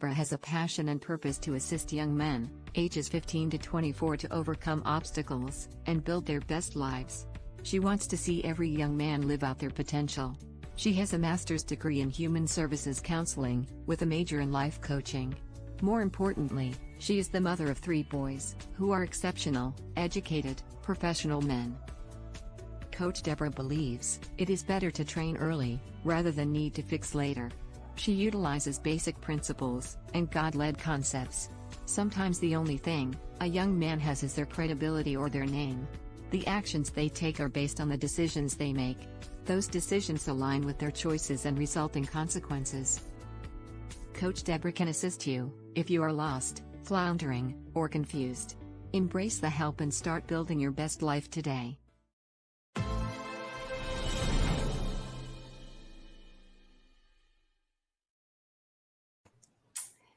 Deborah has a passion and purpose to assist young men, ages 15 to 24, to overcome obstacles and build their best lives. She wants to see every young man live out their potential. She has a master's degree in human services counseling, with a major in life coaching. More importantly, she is the mother of 3 boys, who are exceptional, educated, professional men. Coach Deborah believes it is better to train early, rather than need to fix later. She utilizes basic principles and God-led concepts. Sometimes the only thing a young man has is their credibility or their name. The actions they take are based on the decisions they make. Those decisions align with their choices and result in consequences. Coach Deborah can assist you if you are lost, floundering, or confused. Embrace the help and start building your best life today.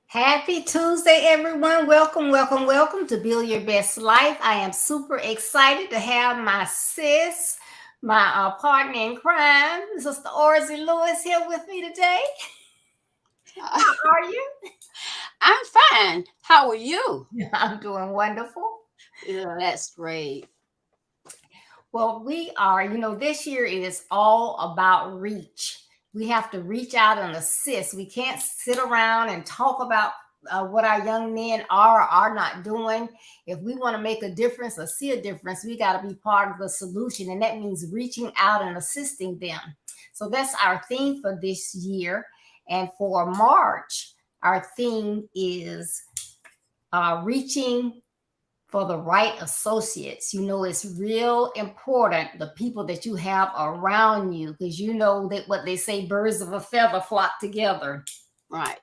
Happy Tuesday, everyone. Welcome, welcome, welcome to Build Your Best Life. I am super excited to have my sis, my partner in crime, Sister Orzie Lewis, here with me today. How are you? I'm fine. How are you? I'm doing wonderful. Yeah, that's great. Well, we are, this year is all about reach. We have to reach out and assist. We can't sit around and talk about what our young men are or are not doing. If we want to make a difference or see a difference, we got to be part of the solution. And that means reaching out and assisting them. So that's our theme for this year. And for March, our theme is reaching for the right associates. It's real important, the people that you have around you, because that what they say, birds of a feather flock together. Right.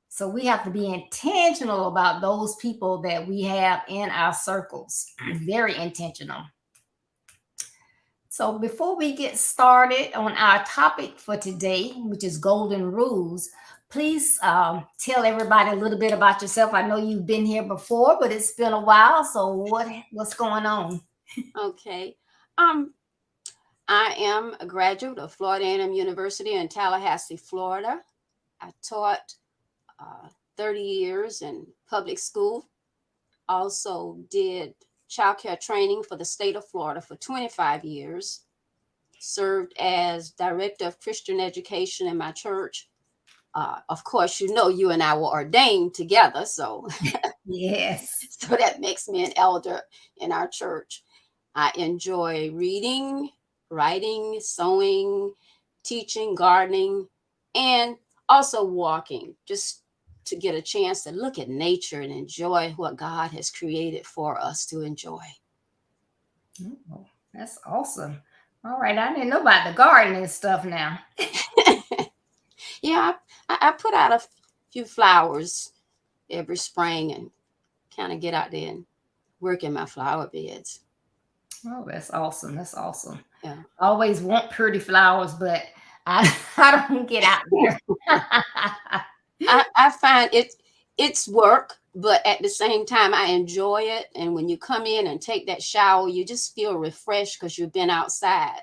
So we have to be intentional about those people that we have in our circles. Very intentional. So before we get started on our topic for today, which is golden rules, please tell everybody a little bit about yourself. I know you've been here before, but it's been a while. So what's going on? Okay. I am a graduate of Florida A&M University in Tallahassee, Florida. I taught 30 years in public school. Also did childcare training for the state of Florida for 25 years. Served as director of Christian education in my church. Of course, you and I were ordained together, so yes. So that makes me an elder in our church. I enjoy reading, writing, sewing, teaching, gardening, and also walking, just to get a chance to look at nature and enjoy what God has created for us to enjoy. Oh, that's awesome. All right, I didn't know about the gardening stuff now. Yeah, I put out a few flowers every spring and kind of get out there and work in my flower beds. Oh, that's awesome. That's awesome. Yeah. I always want pretty flowers, but I don't get out there. I find it's work, but at the same time, I enjoy it. And when you come in and take that shower, you just feel refreshed because you've been outside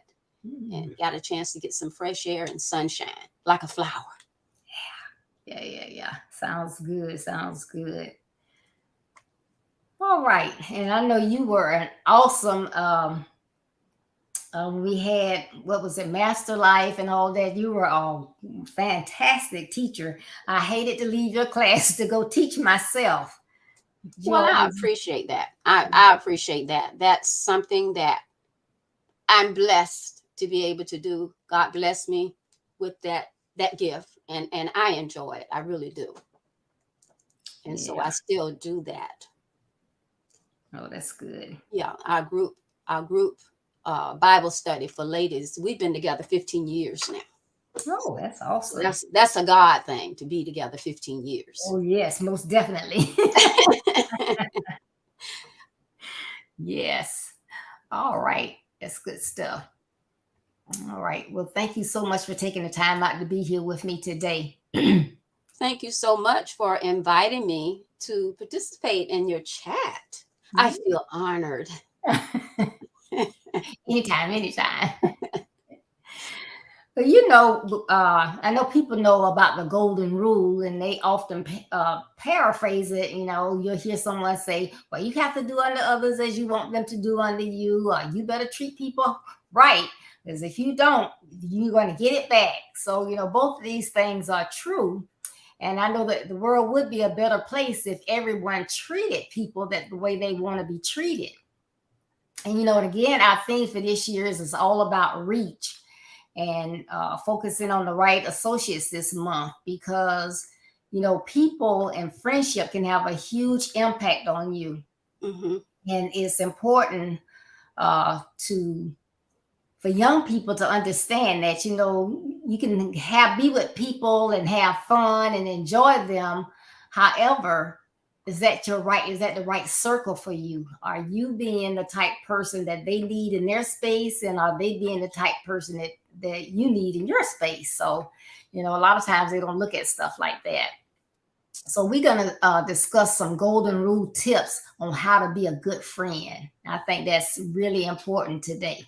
and got a chance to get some fresh air and sunshine like a flower. Yeah. Sounds good. All right. And I know you were an awesome, we had, Master Life and all that. You were a fantastic teacher. I hated to leave your class to go teach myself. Well, I appreciate that. I appreciate that. That's something that I'm blessed to be able to do. God bless me with that gift. And I enjoy it. I really do. And so I still do that. Oh, that's good. Yeah, our group Bible study for ladies. We've been together 15 years now. Oh, that's awesome. That's a God thing to be together 15 years. Oh, yes, most definitely. Yes. All right. That's good stuff. All right. Well, thank you so much for taking the time out to be here with me today. Thank you so much for inviting me to participate in your chat. I feel honored. Anytime. But I know people know about the golden rule, and they often paraphrase it. You'll hear someone say, "Well, you have to do unto others as you want them to do unto you, or you better treat people right, because if you don't, you're going to get it back." So, both of these things are true. And I know that the world would be a better place if everyone treated people the way they want to be treated. And, and again, our theme for this year is all about reach, and focusing on the right associates this month, because people and friendship can have a huge impact on you. Mm-hmm. And it's important for young people to understand that you can be with people and have fun and enjoy them. However, is that the right circle for you? Are you being the type person that they need in their space, and are they being the type person that you need in your space? So, a lot of times they don't look at stuff like that. So we're going to discuss some golden rule tips on how to be a good friend. I think that's really important today.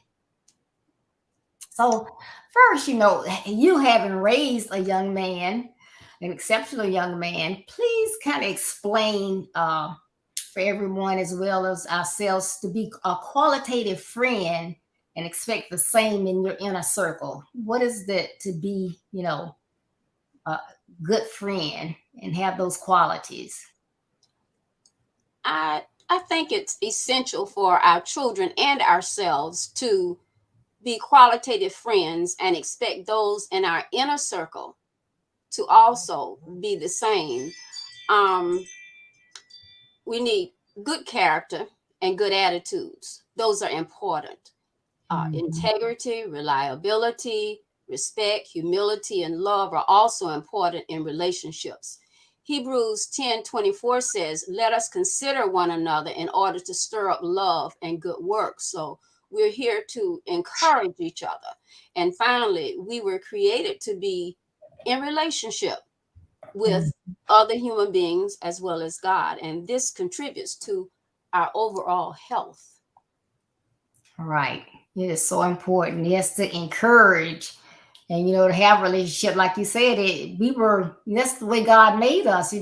So first, you having raised a young man, an exceptional young man, please kind of explain for everyone as well as ourselves to be a qualitative friend and expect the same in your inner circle. What is that to be, a good friend and have those qualities? I think it's essential for our children and ourselves to be qualitative friends and expect those in our inner circle to also be the same. We need good character and good attitudes. Those are important. Integrity, reliability, respect, humility, and love are also important in relationships. Hebrews 10:24 says, "Let us consider one another in order to stir up love and good works." So we're here to encourage each other. And finally, we were created to be in relationship with other human beings as well as God. And this contributes to our overall health. Right. It is so important. Yes, to encourage and to have a relationship, like you said, that's the way God made us. He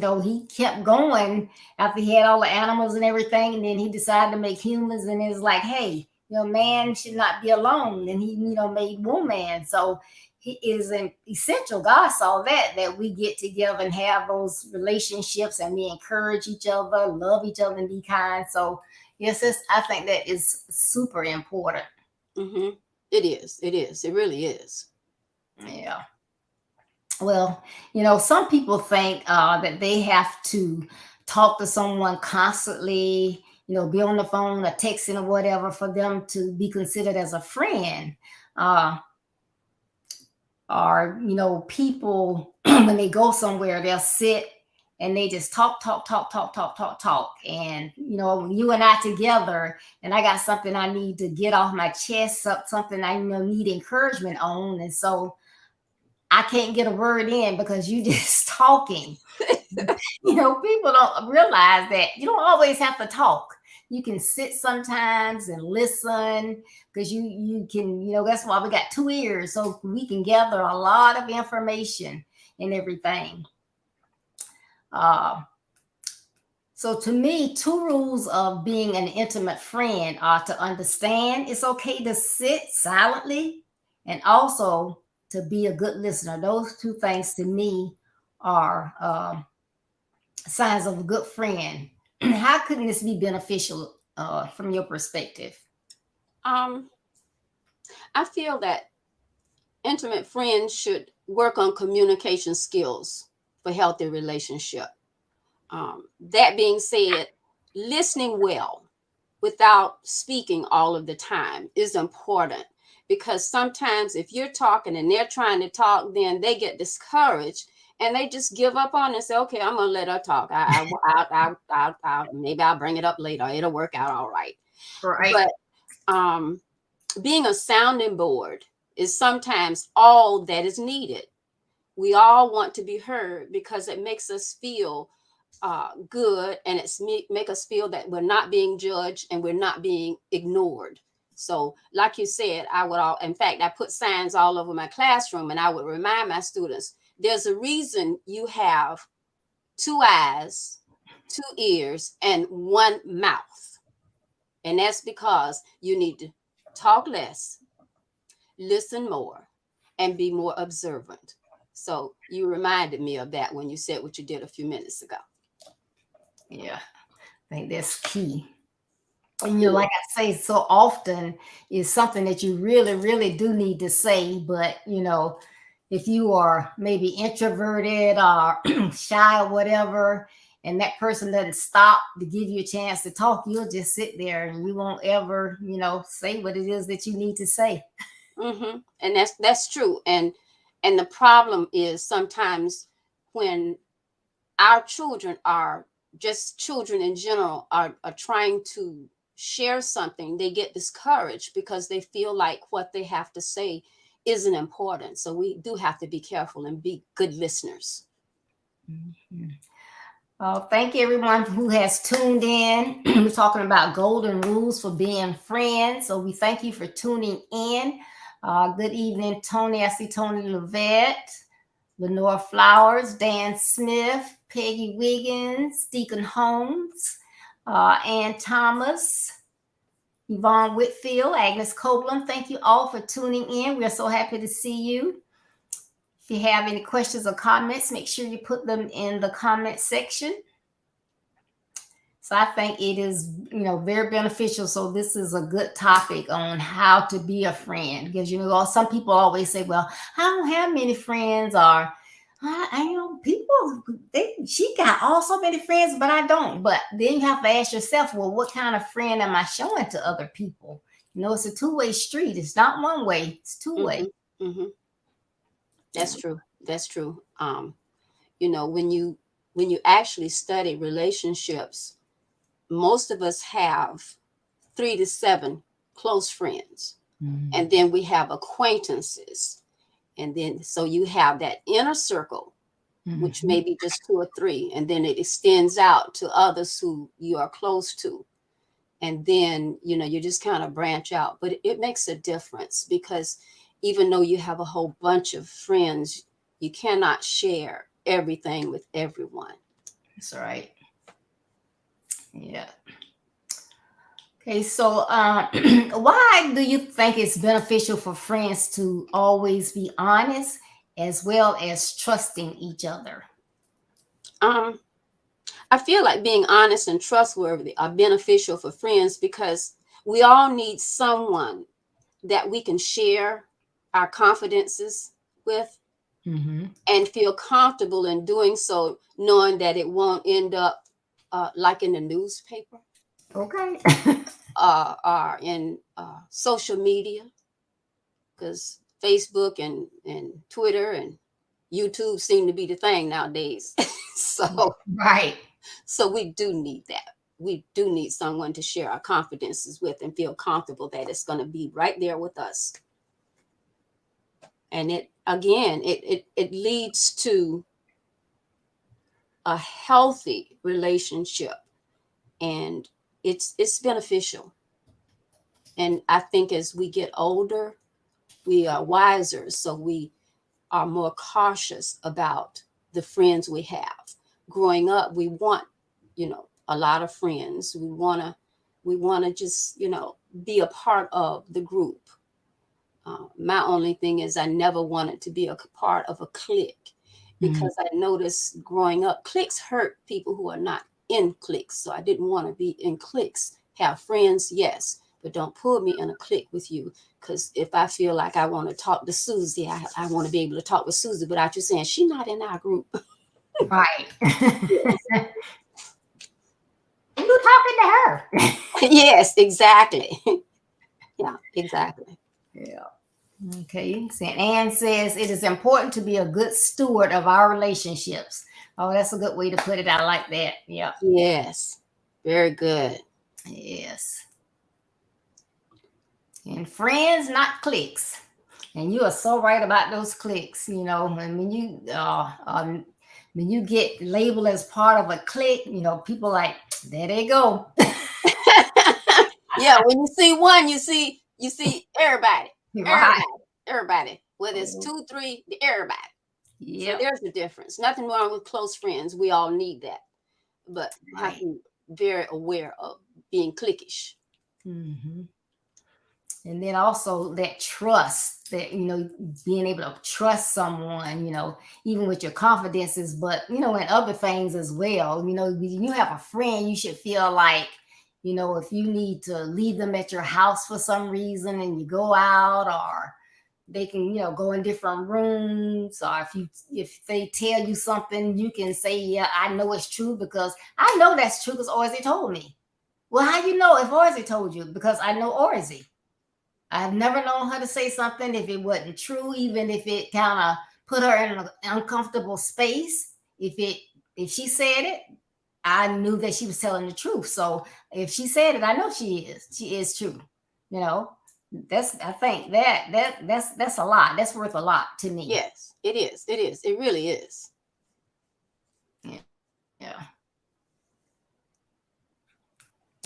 kept going after he had all the animals and everything, and then he decided to make humans, and it's like, hey, man should not be alone. And he, made woman. So it is an essential. God saw that we get together and have those relationships, and we encourage each other, love each other, and be kind. So yes, I think that is super important. Mm-hmm. It is. It is. It really is. Yeah. Well, some people think that they have to talk to someone constantly, be on the phone or texting or whatever for them to be considered as a friend. Or, people, when they go somewhere, they'll sit and they just talk, talk, talk, talk, talk, talk, talk. And, you and I together, and I got something I need to get off my chest, something I need encouragement on. And so I can't get a word in because you just talking. People don't realize that you don't always have to talk. You can sit sometimes and listen, because you can, that's why we got two ears, so we can gather a lot of information and everything. So to me, two rules of being an intimate friend are to understand it's okay to sit silently, and also to be a good listener. Those two things to me are signs of a good friend. How could this be beneficial from your perspective? I feel that intimate friends should work on communication skills for healthy relationship. That being said, listening well without speaking all of the time is important, because sometimes if you're talking and they're trying to talk, then they get discouraged and they just give up on it and say, okay, I'm gonna let her talk. Maybe I'll bring it up later. It'll work out all right. Right. But being a sounding board is sometimes all that is needed. We all want to be heard because it makes us feel good, and make us feel that we're not being judged and we're not being ignored. So like you said, in fact, I put signs all over my classroom, and I would remind my students, there's a reason you have 2 eyes, 2 ears, and 1 mouth. And that's because you need to talk less, listen more, and be more observant. So you reminded me of that when you said what you did a few minutes ago. Yeah, I think that's key. And like I say so often, is something that you really, really do need to say. But if you are maybe introverted or shy or whatever, and that person doesn't stop to give you a chance to talk, you'll just sit there and you won't ever, say what it is that you need to say. Mm-hmm. And that's true. And the problem is sometimes when our children are just children in general are trying to share something, they get discouraged because they feel like what they have to say isn't important. So we do have to be careful and be good listeners. Mm-hmm. Thank you, everyone who has tuned in. We're talking about golden rules for being friends. So we thank you for tuning in. Good evening, Tony. I see Tony Levette, Lenore Flowers, Dan Smith, Peggy Wiggins, Deacon Holmes, Ann Thomas, Yvonne Whitfield, Agnes Copeland. Thank you all for tuning in. We're so happy to see you. If you have any questions or comments, make sure you put them in the comment section. So I think it is, very beneficial. So this is a good topic on how to be a friend, because, some people always say, well, I don't have many friends, or people, she got so many friends, but I don't. But then you have to ask yourself, well, what kind of friend am I showing to other people? It's a two-way street. It's not one way. It's two-way. Mm-hmm. Mm-hmm. That's true. That's true. When you actually study relationships, most of us have 3 to 7 close friends. Mm-hmm. And then we have acquaintances. And then, so you have that inner circle, mm-hmm. which may be just 2 or 3. And then it extends out to others who you are close to. And then, you just kind of branch out. But it makes a difference, because even though you have a whole bunch of friends, you cannot share everything with everyone. That's right. Yeah. Okay, so why do you think it's beneficial for friends to always be honest as well as trusting each other? I feel like being honest and trustworthy are beneficial for friends, because we all need someone that we can share our confidences with, mm-hmm. and feel comfortable in doing so, knowing that it won't end up like in the newspaper. Okay. Or in social media, because Facebook and Twitter and YouTube seem to be the thing nowadays. So right. So we do need that. We do need someone to share our confidences with and feel comfortable that it's going to be right there with us. And it leads to a healthy relationship, and it's beneficial. And I think as we get older, we are wiser, so we are more cautious about the friends we have. Growing up, we want, a lot of friends. We want to just, be a part of the group. My only thing is I never wanted to be a part of a clique, because I noticed growing up, cliques hurt people who are not in cliques. So I didn't want to be in cliques. Have friends, yes, but don't pull me in a clique with you, because if I feel like I want to talk to Susie, I want to be able to talk with Susie without you saying she's not in our group. Right. You talking to her. Yes, exactly. Yeah, exactly. Yeah. Okay. Anne says it is important to be a good steward of our relationships. Oh, that's a good way to put it. I like that. Yeah. Yes. Very good. Yes. And friends, not cliques. And you are so right about those cliques. And when you get labeled as part of a clique, people like, there they go. Yeah, when you see one, you see You see, everybody, Right. everybody, whether it's 2, 3, everybody. So Yep. there's a difference. Nothing wrong with close friends. We all need that, but have Right. to be very aware of being cliquish. Mm-hmm. And then also that trust, that, being able to trust someone, even with your confidences, but, in other things as well. When you have a friend, you should feel like, if you need to leave them at your house for some reason and you go out, or they can, go in different rooms, or if they tell you something, you can say, yeah, I know it's true because I know that's true because Orzie told me. Well, how you know if Orzie told you? Because I know Orzie. I've never known her to say something if it wasn't true, even if it kind of put her in an uncomfortable space. If she said it, I knew that she was telling the truth. So if she said it, I know she is true. I think that's a lot. That's worth a lot to me. Yes, it is. It is. It really is. Yeah.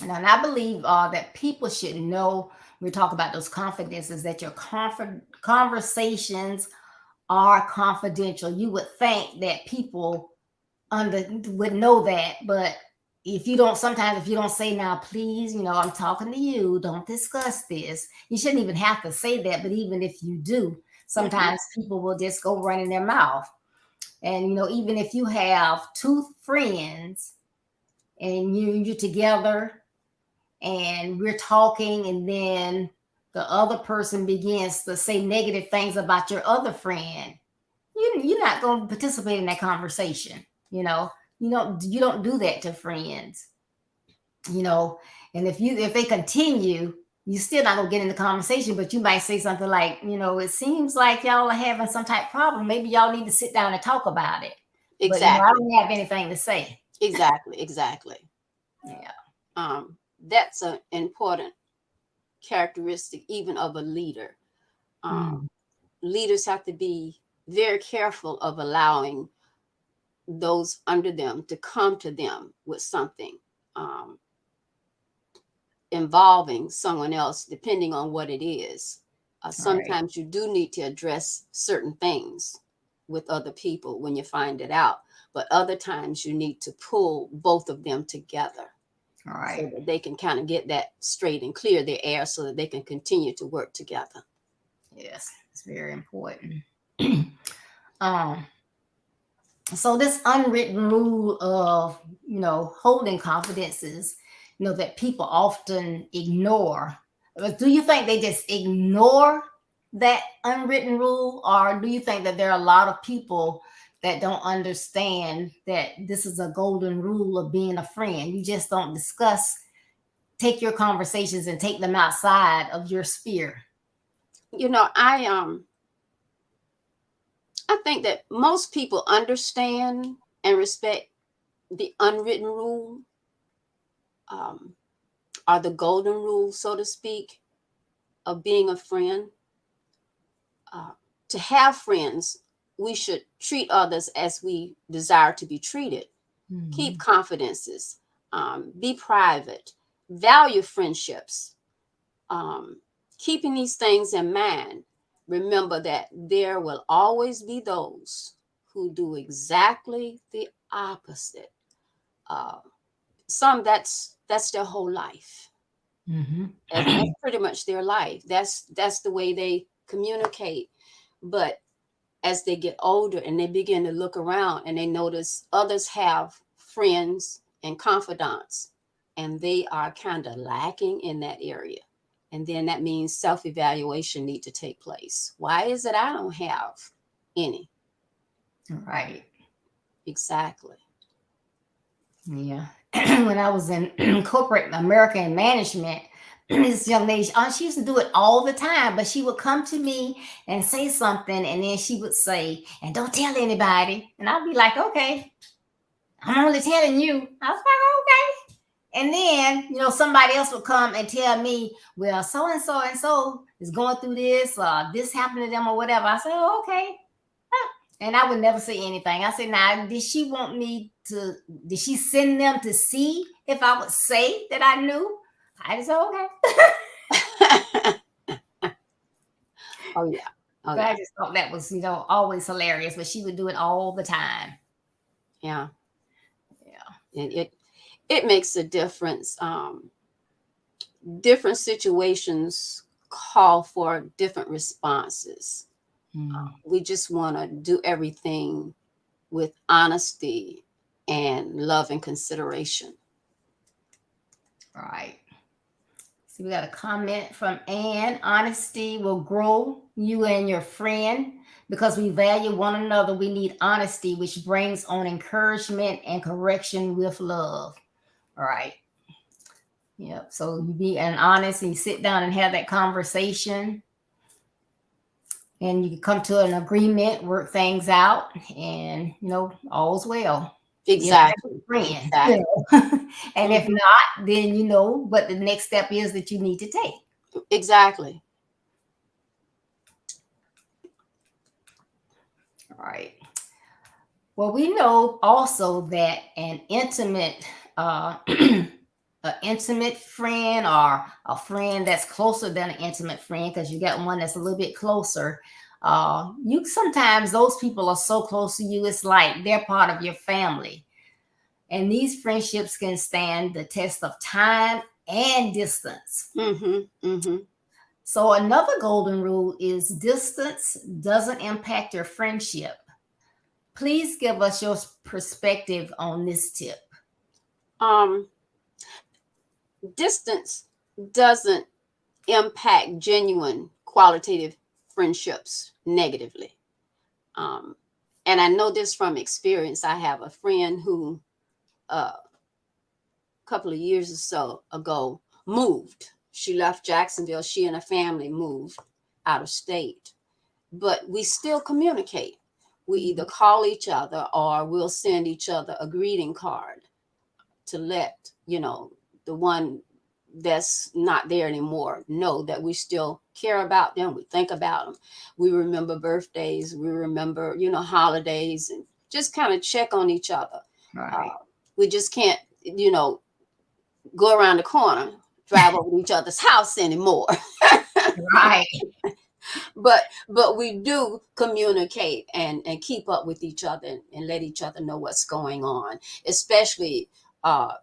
And I believe that people should know, we talk about those confidences, that your conversations are confidential. You would think that people would know that, but sometimes if you don't say, now please, I'm talking to you, don't discuss this, you shouldn't even have to say that. But even if you do, sometimes people will just go running their mouth. And even if you have 2 friends and you're together and we're talking, and then the other person begins to say negative things about your other friend, you're not going to participate in that conversation. You don't do that to friends. And if they continue, you still not gonna get in the conversation, but you might say something like, it seems like y'all are having some type of problem. Maybe y'all need to sit down and talk about it. Exactly. But I don't have anything to say. Exactly. Yeah. That's an important characteristic even of a leader. Leaders have to be very careful of allowing those under them to come to them with something involving someone else, depending on what it is. Sometimes you do need to address certain things with other people when you find it out, but other times you need to pull both of them together. All right. So that they can kind of get that straight and clear their air so that they can continue to work together. Yes, it's very important. So this unwritten rule of, holding confidences, that people often ignore. Do you think they just ignore that unwritten rule? Or do you think that there are a lot of people that don't understand that this is a golden rule of being a friend? You just don't take your conversations and take them outside of your sphere. I think that most people understand and respect the unwritten rule, or the golden rule, so to speak, of being a friend. To have friends, we should treat others as we desire to be treated. Keep confidences, be private, value friendships. Keeping these things in mind, remember that there will always be those who do exactly the opposite. Some that's their whole life. That's pretty much their life. That's the way they communicate. But as they get older and they begin to look around and they notice others have friends and confidants, and they are kind of lacking in that area. And then that means self-evaluation need to take place. Why is it I don't have any? Right. Exactly. Yeah. When I was in corporate American management, this young lady, she used to do it all the time, but she would come to me and say something, and then she would say, and don't tell anybody. And I'd be like, okay, I'm only telling you. I was like, okay. And then, somebody else would come and tell me, well, so and so is going through this, this happened to them or whatever. I said, oh, okay. And I would never say anything. I said, now, did she send them to see if I would say that I knew? I just said, okay. Oh yeah. Oh I yeah. just thought that was, always hilarious, but she would do it all the time. Yeah. Yeah. And it makes a difference. Different situations call for different responses. We just want to do everything with honesty and love and consideration. Right. See, we got a comment from Ann. Honesty will grow you and your friend because we value one another. We need honesty, which brings on encouragement and correction with love. All right. Yep. So you be honest and you sit down and have that conversation, and you come to an agreement, work things out, and all's well. Exactly. Friend, Exactly. And if not, then what the next step is that you need to take. Exactly. All right. Well, we know also that an intimate an intimate friend, or a friend that's closer than an intimate friend, because you got one that's a little bit closer. You sometimes those people are so close to you, it's like they're part of your family. And these friendships can stand the test of time and distance. So another golden rule is distance doesn't impact your friendship. Please give us your perspective on this tip. Distance doesn't impact genuine qualitative friendships negatively. And I know this from experience. I have a friend who a couple of years or so ago moved. She left Jacksonville. She and her family moved out of state, but we still communicate. We either call each other or we'll send each other a greeting card to let the one that's not there anymore know that we still care about them. We think about them. We remember birthdays. We remember, holidays, and just kind of check on each other. Right. We just can't, go around the corner, drive over to each other's house anymore. Right. But we do communicate and keep up with each other and let each other know what's going on, especially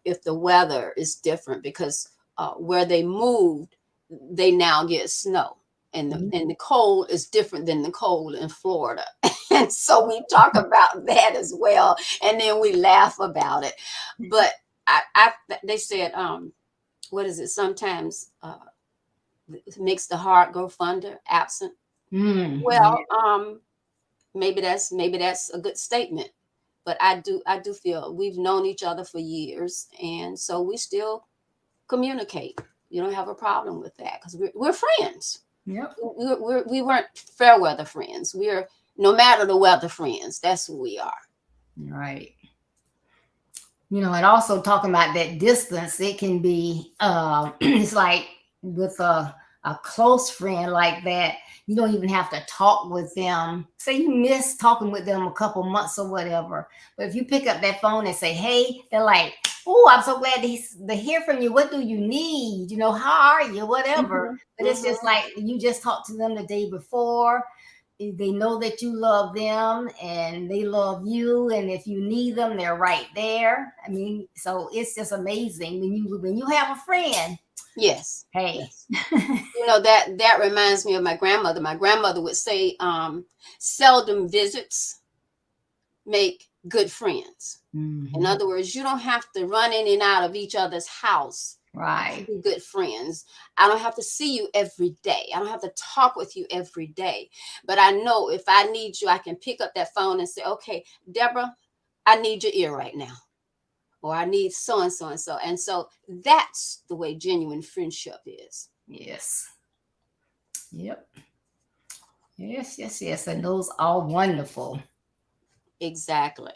if the weather is different, because where they moved, they now get snow, and the cold is different than the cold in Florida. And so we talk about that as well, and then we laugh about it. But they said, what is it? Sometimes makes the heart go fonder, absent. Well, maybe that's a good statement. But I do feel we've known each other for years, and so we still communicate. You don't have a problem with that, because we're friends. Yep. We weren't fair weather friends. We're no matter the weather friends. That's who we are. Right. And also talking about that distance, it can be it's like with a close friend like that, you don't even have to talk with them. Say you miss talking with them a couple months or whatever, but if you pick up that phone and say, hey, they're like, oh, I'm so glad to hear from you. What do you need? How are you? Whatever. But it's just like you just talked to them the day before. They know that you love them and they love you. And if you need them, they're right there. I mean, so it's just amazing when you have a friend. Yes. Hey. Yes. That reminds me of my grandmother. My grandmother would say, seldom visits make good friends. In other words, you don't have to run in and out of each other's house. Right. To be good friends. I don't have to see you every day. I don't have to talk with you every day. But I know if I need you, I can pick up that phone and say, okay, Deborah, I need your ear right now. Or I need so and so and so. And so that's the way genuine friendship is. Yes. Yep. Yes. And those are wonderful. Exactly.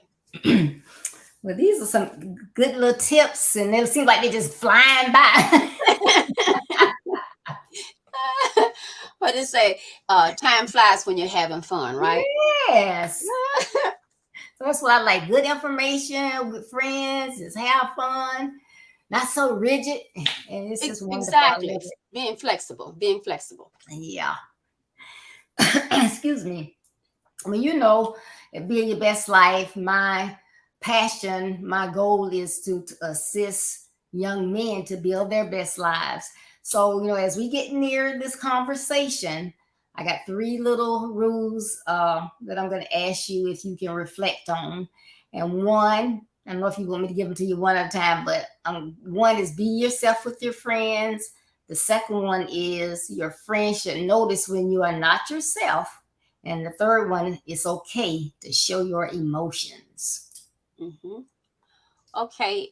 Well, these are some good little tips, and it seems like they're just flying by. What they say, time flies when you're having fun, right? Yes. So that's what I like. Good information with friends, just have fun, not so rigid. And it's just wonderful. Exactly. Being flexible. Yeah. excuse me. I mean, you know, being your best life, my passion, my goal is to assist young men to build their best lives. So, you know, as we get near this conversation, I got three little rules that I'm going to ask you if you can reflect on. And one, I don't know if you want me to give them to you one at a time, but one is be yourself with your friends. The second one is your friends should notice when you are not yourself. And the third one, it's okay to show your emotions. Mm-hmm. Okay.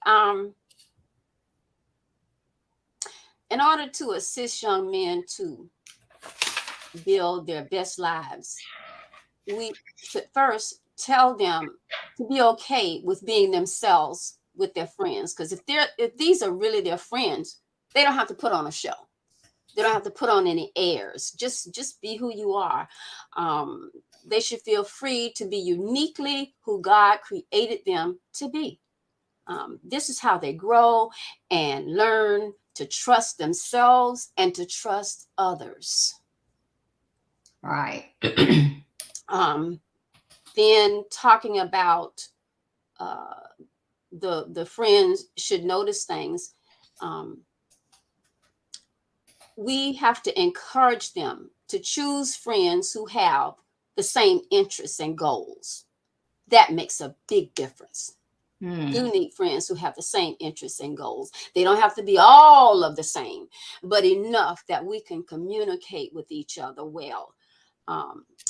In order to assist young men to build their best lives, we should first tell them to be okay with being themselves with their friends. Because if these are really their friends, they don't have to put on a show. They don't have to put on any airs. Just be who you are. They should feel free to be uniquely who God created them to be. This is how they grow and learn to trust themselves and to trust others. Right. Then talking about the friends should notice things. We have to encourage them to choose friends who have the same interests and goals. That makes a big difference. You need friends who have the same interests and goals. They don't have to be all of the same, but enough that we can communicate with each other well.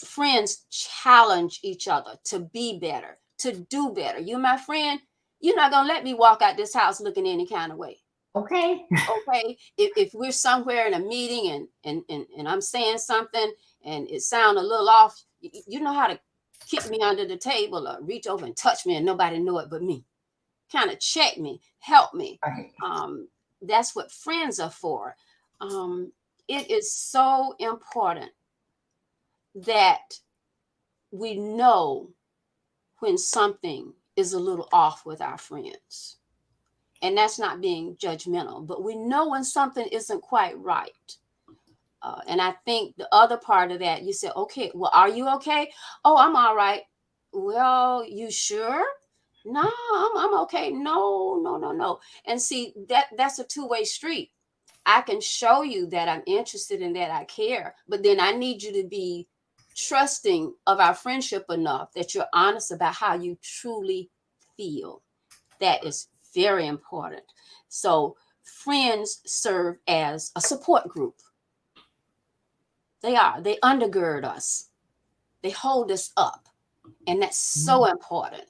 Friends challenge each other to be better, to do better. You, my friend, you're not going to let me walk out this house looking any kind of way. Okay. Okay. If we're somewhere in a meeting and I'm saying something and it sounds a little off, you know how to kick me under the table or reach over and touch me and nobody know it but me. Kind of check me, help me. Right. That's what friends are for. It is so important that we know when something is a little off with our friends. And that's not being judgmental, but we know when something isn't quite right. And I think the other part of that, you said, okay, well, are you okay? Oh, I'm all right. Well, you sure? No, I'm okay. No. And see, that's a two-way street. I can show you that I'm interested and that I care, but then I need you to be trusting of our friendship enough that you're honest about how you truly feel. That is very important. So friends serve as a support group. They undergird us. They hold us up. And that's so important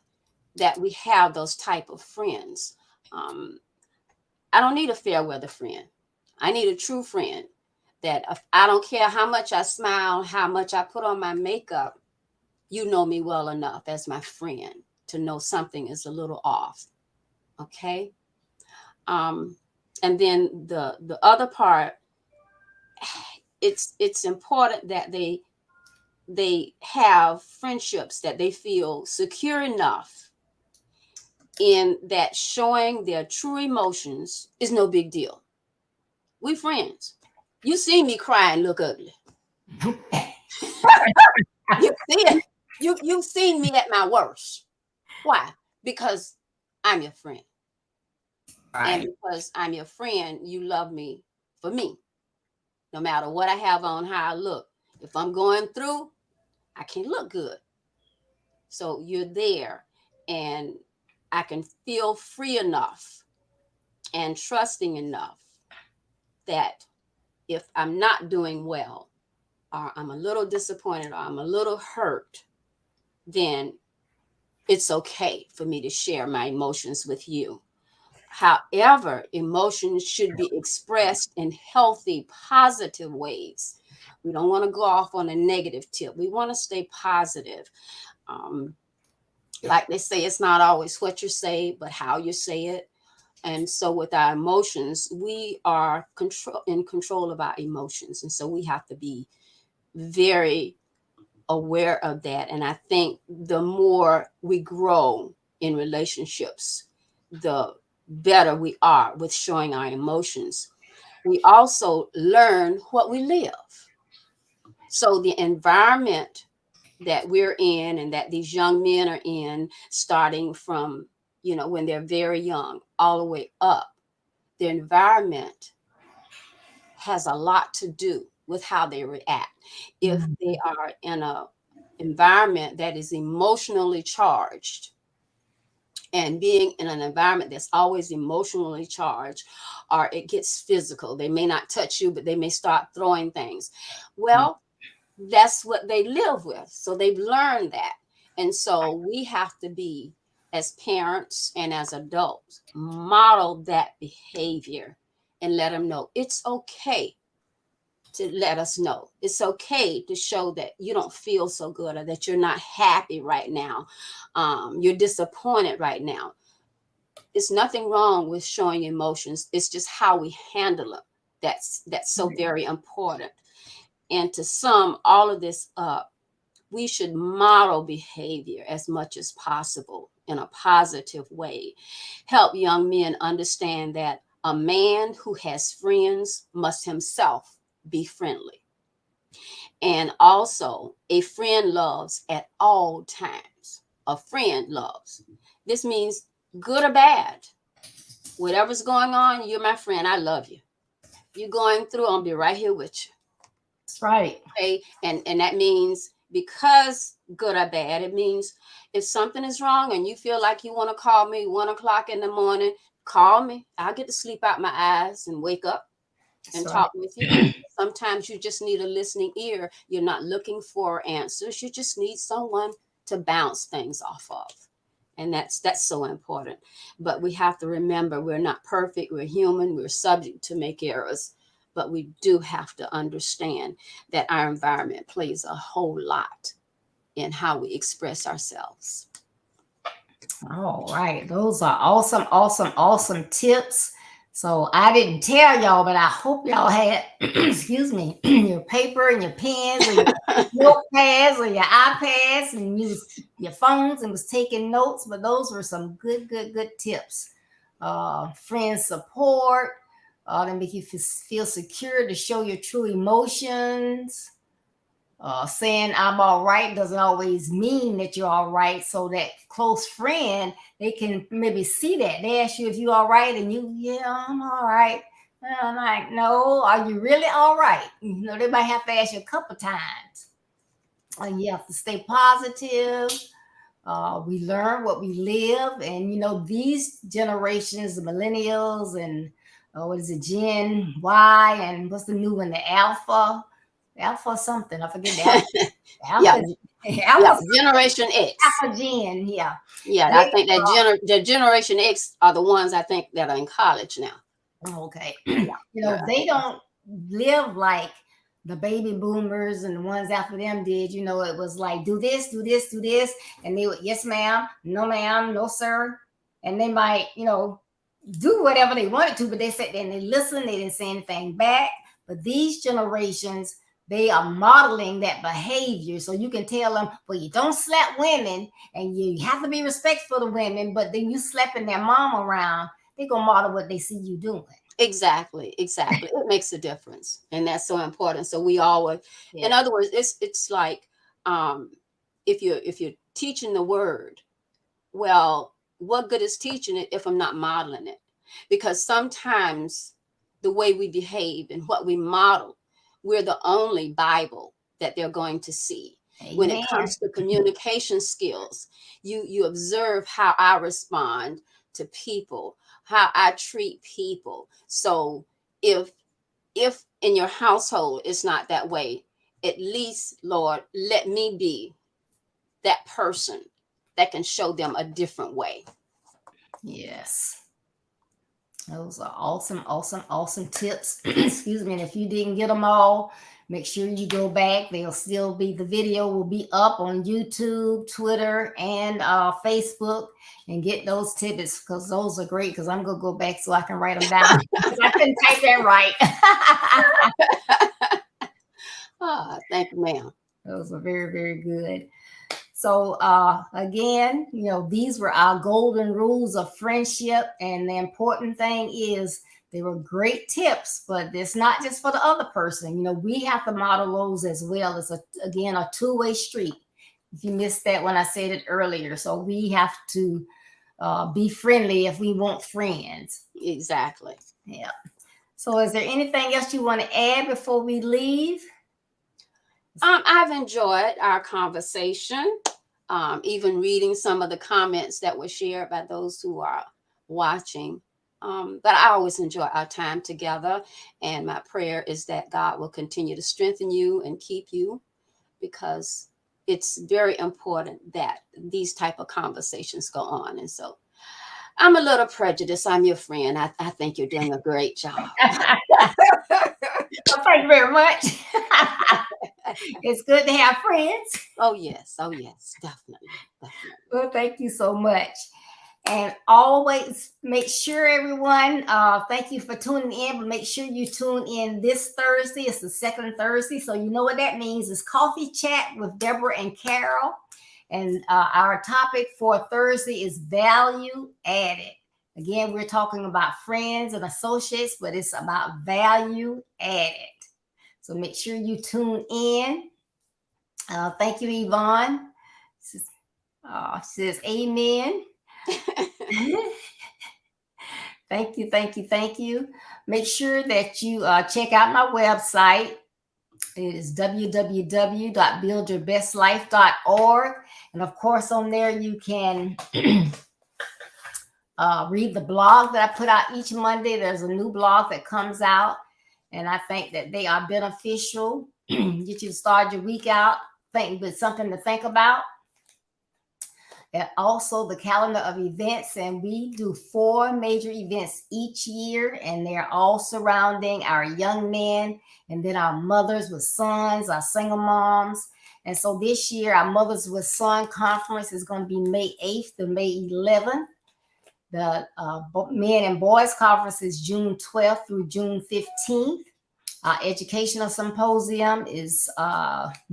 that we have those type of friends. I don't need a fair weather friend. I need a true friend that I don't care how much I smile, how much I put on my makeup, you know me well enough as my friend to know something is a little off. Okay. And then the other part, it's important that they have friendships that they feel secure enough in that showing their true emotions is no big deal. We friends. You see me cry and look ugly. You see it. You've seen me at my worst. Why? Because I'm your friend. Right. And because I'm your friend, you love me for me. No matter what I have on, how I look. If I'm going through, I can look good. So you're there and I can feel free enough and trusting enough that if I'm not doing well, or I'm a little disappointed, or I'm a little hurt, then it's okay for me to share my emotions with you. However, emotions should be expressed in healthy, positive ways. We don't want to go off on a negative tip. We want to stay positive. Like they say, it's not always what you say, but how you say it. And so with our emotions, we are in control of our emotions. And so we have to be very aware of that. And I think the more we grow in relationships, the better we are with showing our emotions. We also learn what we live. So the environment that we're in and that these young men are in, starting from, when they're very young, all the way up, the environment has a lot to do with how they react. If they are in an environment that is emotionally charged, and being in an environment that's always emotionally charged, or it gets physical, they may not touch you, but they may start throwing things. Well, that's what they live with. So they've learned that. And so we have to be, as parents and as adults, model that behavior and let them know it's okay to let us know. It's okay to show that you don't feel so good or that you're not happy right now. You're disappointed right now. It's nothing wrong with showing emotions. It's just how we handle them. That's so very important. And to sum all of this up, we should model behavior as much as possible in a positive way. Help young men understand that a man who has friends must himself be friendly. And also, a friend loves at all times. A friend loves. This means good or bad. Whatever's going on, you're my friend. I love you. You're going through, I'll be right here with you. That's right. Okay. And that means, because good or bad, it means if something is wrong and you feel like you want to call me 1:00 in the morning, call me. I'll get to sleep out my eyes and wake up and That's talk right. with you. Sometimes you just need a listening ear. You're not looking for answers. You just need someone to bounce things off of. And that's so important. But we have to remember, we're not perfect. We're human. We're subject to make errors. But we do have to understand that our environment plays a whole lot in how we express ourselves. All right. Those are awesome, awesome, awesome tips. So I didn't tell y'all, but I hope y'all had, excuse me, your paper and your pens or your notepads or your iPads and use your phones and was taking notes. But those were some good, good, good tips. Friend support, to make you feel secure, to show your true emotions. Saying I'm all right doesn't always mean that you're all right. So that close friend, they can maybe see that. They ask you if you're all right, and you, yeah, I'm all right. And I'm like, no, are you really all right? They might have to ask you a couple times. And you have to stay positive. We learn what we live, and these generations, the millennials, and what is it, Gen Y, and what's the new one, the Alpha. Alpha something. I forget the Alpha. Alpha Generation X. Alpha Gen. Yeah. Yeah, I think that the Generation X are the ones I think that are in college now. Okay. They don't live like the baby boomers and the ones after them did. It was like, do this, do this, do this. And they would, yes, ma'am, no, sir. And they might, do whatever they wanted to, but they sat there and they listened. They didn't say anything back. But these generations, they are modeling that behavior. So you can tell them, well, you don't slap women and you have to be respectful to women, but then you slapping their mom around, they're going to model what they see you doing. Exactly. It makes a difference. And that's so important. So we always, in other words, it's like, if you're teaching the word, well, what good is teaching it if I'm not modeling it? Because sometimes the way we behave and what we model, we're the only Bible that they're going to see. Amen. When it comes to communication skills, you observe how I respond to people, how I treat people. So if in your household it's not that way, at least, Lord, let me be that person that can show them a different way. Yes. Those are awesome, awesome, awesome tips. Excuse me. And if you didn't get them all, make sure you go back. The video will be up on YouTube, Twitter, and Facebook, and get those tidbits, because those are great, because I'm going to go back so I can write them down. Because I couldn't type that right. Thank you, ma'am. Those are very, very good. So again, these were our golden rules of friendship. And the important thing is They were great tips, but it's not just for the other person. You know, we have to model those as well. It's again a two-way street. If you missed that when I said it earlier, so we have to be friendly if we want friends. Exactly. Yeah. So is there anything else you want to add before we leave? I've enjoyed our conversation, even reading some of the comments that were shared by those who are watching. But I always enjoy our time together. And my prayer is that God will continue to strengthen you and keep you, because it's very important that these type of conversations go on. And so I'm a little prejudiced. I'm your friend. I think you're doing a great job. Well, thank you very much. It's good to have friends. Oh, yes. Oh, yes. Definitely. Definitely. Well, thank you so much. And always make sure, everyone, thank you for tuning in, but make sure you tune in this Thursday. It's the second Thursday, so you know what that means. It's Coffee Chat with Deborah and Carol. And our topic for Thursday is value added. Again, we're talking about friends and associates, but it's about value added. So make sure you tune in. Thank you, Yvonne. She says amen. Thank you, thank you, thank you. Make sure that you check out my website. It is www.buildyourbestlife.org. And of course, on there you can read the blog that I put out each Monday. There's a new blog that comes out, and I think that they are beneficial. Get you to start your week out with something to think about. And also the calendar of events, and we do 4 major events each year, and they're all surrounding our young men and then our mothers with sons, our single moms. And so this year, our Mothers with Son Conference is going to be May 8th to May 11th. The Men and Boys Conference is June 12th through June 15th. Our educational symposium is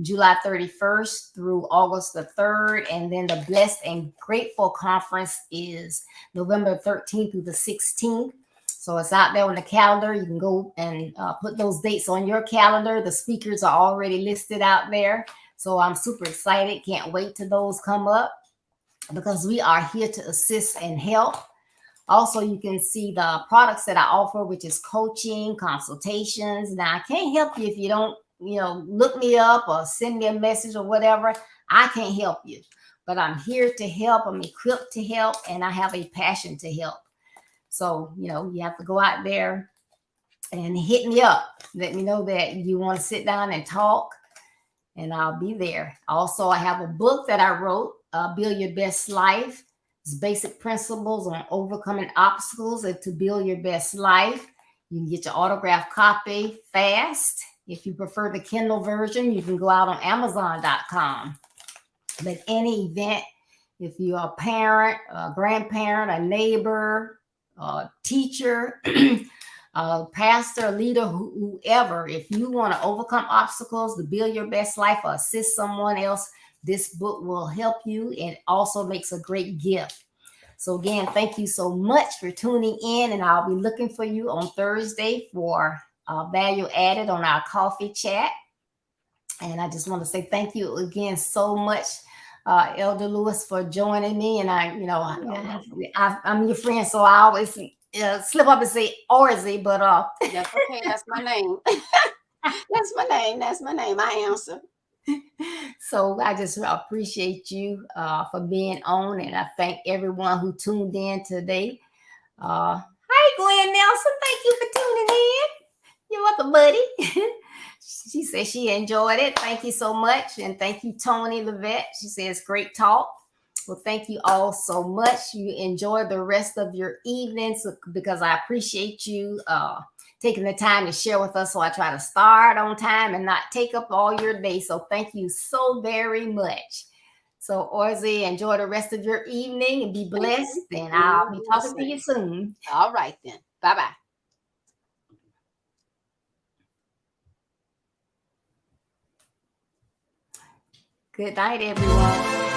July 31st through August the 3rd. And then the Blessed and Grateful Conference is November 13th through the 16th. So it's out there on the calendar. You can go and put those dates on your calendar. The speakers are already listed out there. So I'm super excited. Can't wait till those come up, because we are here to assist and help. Also, you can see the products that I offer, which is coaching, consultations. Now, I can't help you if you don't, look me up or send me a message or whatever. I can't help you, but I'm here to help. I'm equipped to help, and I have a passion to help. So, you have to go out there and hit me up. Let me know that you want to sit down and talk, and I'll be there. Also, I have a book that I wrote, Build Your Best Life. Basic principles on overcoming obstacles and to build your best life. You can get your autographed copy fast. If you prefer the Kindle version, you can go out on Amazon.com. But any event, if you're a parent, a grandparent, a neighbor, a teacher, a pastor, a leader, whoever, if you want to overcome obstacles to build your best life or assist someone else, this book will help you, and also makes a great gift. So again, thank you so much for tuning in, and I'll be looking for you on Thursday for value added on our coffee chat. And I just want to say thank you again so much, Elder Lewis, for joining me. And I'm your friend, so I always slip up and say Orzie, but that's okay. That's my name. That's my name. That's my name. I answer. So I just appreciate you for being on, and I thank everyone who tuned in today. Hi, Glenn Nelson. Thank you for tuning in. You're welcome, buddy. She said she enjoyed it. Thank you so much. And thank you, Tony Levette. She says great talk. Well, thank you all so much. You enjoy the rest of your evenings, because I appreciate you taking the time to share with us. So I try to start on time and not take up all your day. So thank you so very much. So Orzie, enjoy the rest of your evening and be blessed. And I'll be talking to you soon. All right then. Bye-bye. Good night, everyone.